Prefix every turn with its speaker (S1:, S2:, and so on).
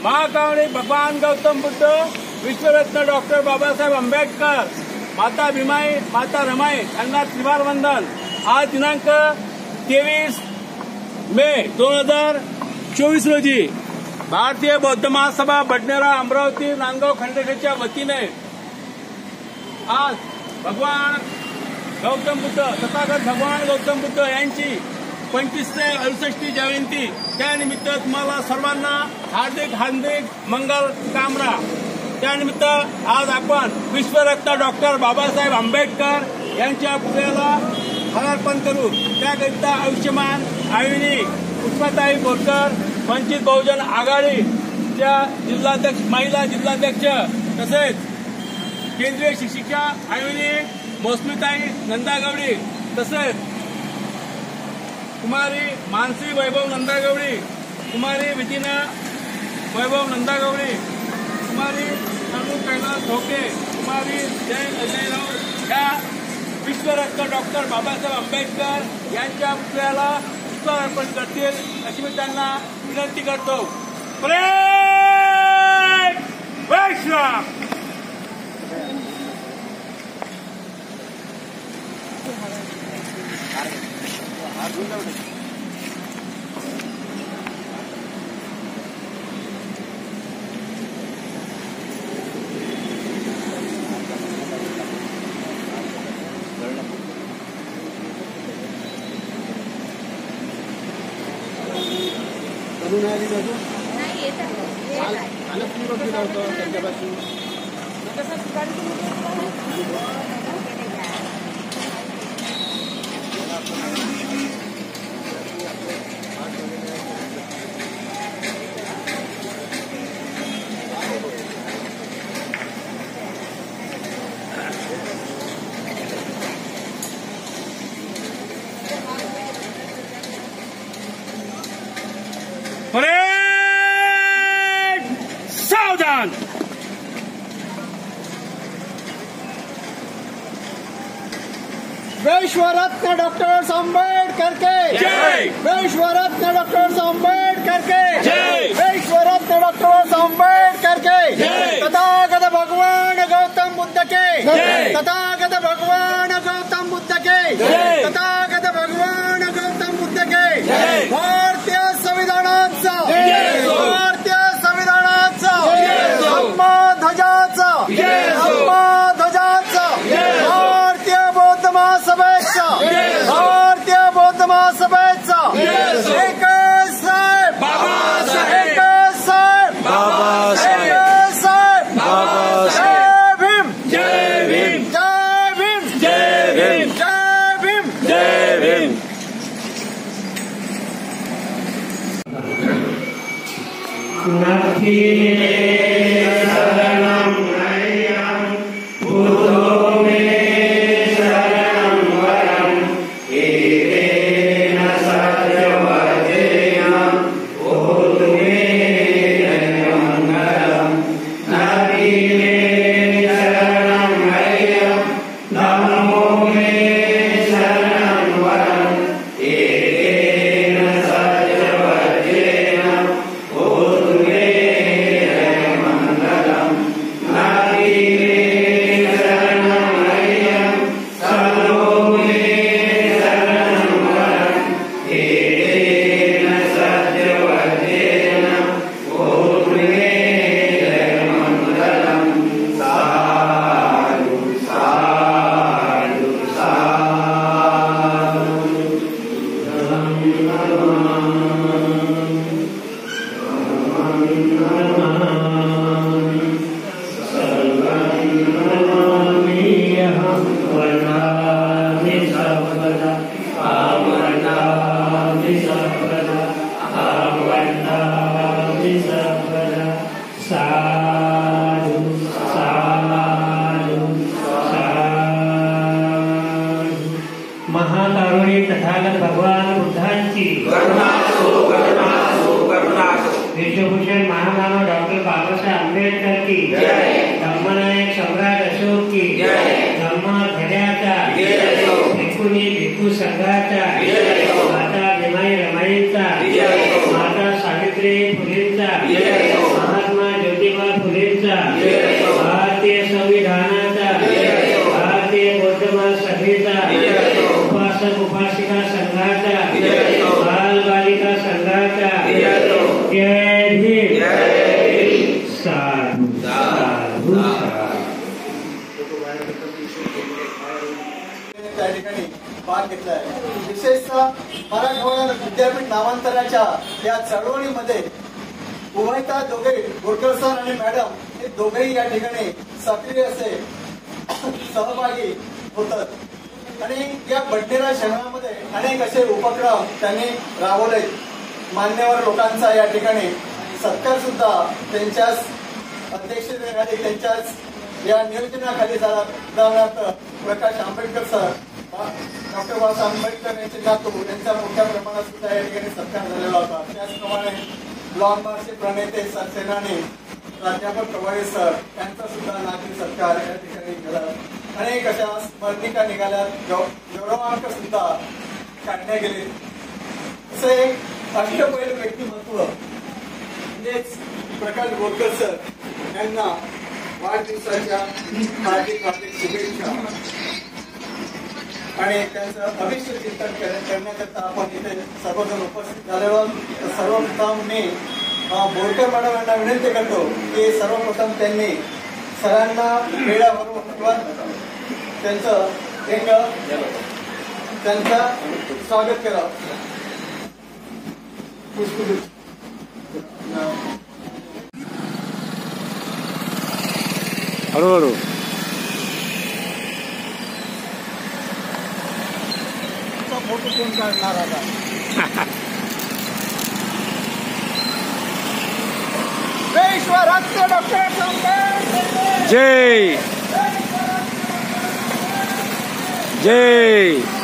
S1: महाकावणी भगवान गौतम बुद्ध, विश्वरत्न डॉक्टर बाबासाहेब आंबेडकर, माता भीमाई, माता रमाई यांना त्रिवार वंदन। आज दिनांक 23 मे 2024 रोजी भारतीय बौद्ध महासभा बडनेरा, अमरावती, नांदगाव खंडेरीच्या वतीने आज भगवान गौतम बुद्ध, तथागत भगवान गौतम बुद्ध यांची 2568 जयंती, त्यानिमित्त तुम्हाला सर्वांना हार्दिक हार्दिक मंगल कामना। त्यानिमित्त आज आपण विश्वरत्न डॉक्टर बाबासाहेब आंबेडकर यांच्या पुतळ्याला अर्पण करू। त्याकरिता आयुष्यमान आयुनी पुष्पाताई बोरकर, वंचित बहुजन आघाडीच्या जिल्हाध्यक्ष, महिला जिल्हाध्यक्ष, तसेच केंद्रीय शिक्षिका आयुनी मोसमीताई नंदागवडी, तसेच कुमारी मानसी वैभव नंदागवडी, कुमारी वितीना वैभव नंदागवडी, कुमारी अनु कैलास धोके, कुमारी जय अजयराव या विश्वरत्न डॉक्टर बाबासाहेब आंबेडकर यांच्या पुतळ्याला पुष्पार्पण करतील अशी मी त्यांना विनंती करतो। जय वैष्णव।
S2: नाही येत
S1: सावधान।
S3: विश्वरत्न डॉक्टर आंबेडकर के
S1: जय।
S3: विश्वरत्न डॉक्टर आंबेडकर के
S1: जय।
S3: विश्वरत्न डॉक्टर आंबेडकर के
S1: जय।
S3: तथागत भगवान गौतम बुद्ध के
S1: जय।
S3: तथागत भगवान गौतम बुद्ध के
S1: जय।
S3: तथागत भगवान गौतम बुद्ध के
S1: जय।
S3: भारतीय संविधानाचा,
S1: जय।
S3: भारतीय संविधानाचा,
S1: जय।
S3: ध्वजाचा,
S1: जय।
S3: ध्वजाचा,
S1: जय।
S3: भारतीय बौद्ध महासभेचा,
S1: जय।
S3: भारतीय बौद्ध महासभेचा एक साहेब
S1: बाबासाहेब,
S3: एक साहेब
S1: बाबासाहेब,
S3: एक साहेब जय भीम,
S1: जय भीम,
S3: जय भीम,
S1: जय भीम,
S3: जय भीम,
S1: जय भीम।
S4: महाकारुणी तथागत भगवान बुद्धांची, विश्वभूषण महामानव डॉक्टर बाबासाहेब आंबेडकर की, धम्मनायक सम्राट अशोक की, धम्मध्वजाचा, भिक्खुनी भिक्खू संघाचा, माता भीमाई रमाईचा, माता सावित्री फुलेंचा, ज्योतिबा फुलेंचा, भारतीय संविधानाचा, भारतीय बौद्ध महासभेचा, उपासक उपासिका संघाचा, बालबालिका संघाचा, जय भीम. साधू साधू साधू.
S3: त्या ठिकाणी भाग घेतलाय. विशेषतः मराठवाडा विद्यापीठ नामांतराच्या या चळवळीमध्ये उभयता दोघे गोरकर सर आणि मॅडम हे दोघेही या ठिकाणी सक्रिय असे सहभागी होतात आणि या बडनेरा शहरामध्ये अनेक असे उपक्रम त्यांनी राबवले. मान्यवर लोकांचा या ठिकाणी सत्कार सुद्धा त्यांच्याच अध्यक्षतेखाली, त्यांच्याच या नियोजनाखाली झाला. उदाहरणार्थ प्रकाश आंबेडकर सर, डॉक्टर बाबासाहेब आंबेडकर यांचे नातू यांचा मोठ्या प्रमाणात सुद्धा या ठिकाणी सत्कार झालेला होता. त्याचप्रमाणे लॉंग मार्चचे प्रणेते सरसेनानी प्राध्यापक प्रभारी सर यांचा सुद्धा नागरिक सत्कार या ठिकाणी झाला. अनेक अशा स्मरणिका निघाल्या, गौरवांक सुद्धा काढण्यात गेले. असे एक अष्टपैलू व्यक्तिमत्व म्हणजेच प्रकाश गोरकर सर यांना वाढदिवसाच्या हार्दिक हार्दिक शुभेच्छा आणि त्यांचं भविष्य चिंतन करण्याकरता आपण इथे सर्वजण उपस्थित झालेलो आहोत. सर्वप्रथम मी बोरकर मॅडम यांना विनंती करतो की सर्वप्रथम त्यांनी सरांना वेळावरून किंवा त्यांचं स्वागत करावं.
S1: हळूहळू.
S3: फोटो कोण काढणार आता? विश्वरत्न डॉक्टर
S1: जय जय.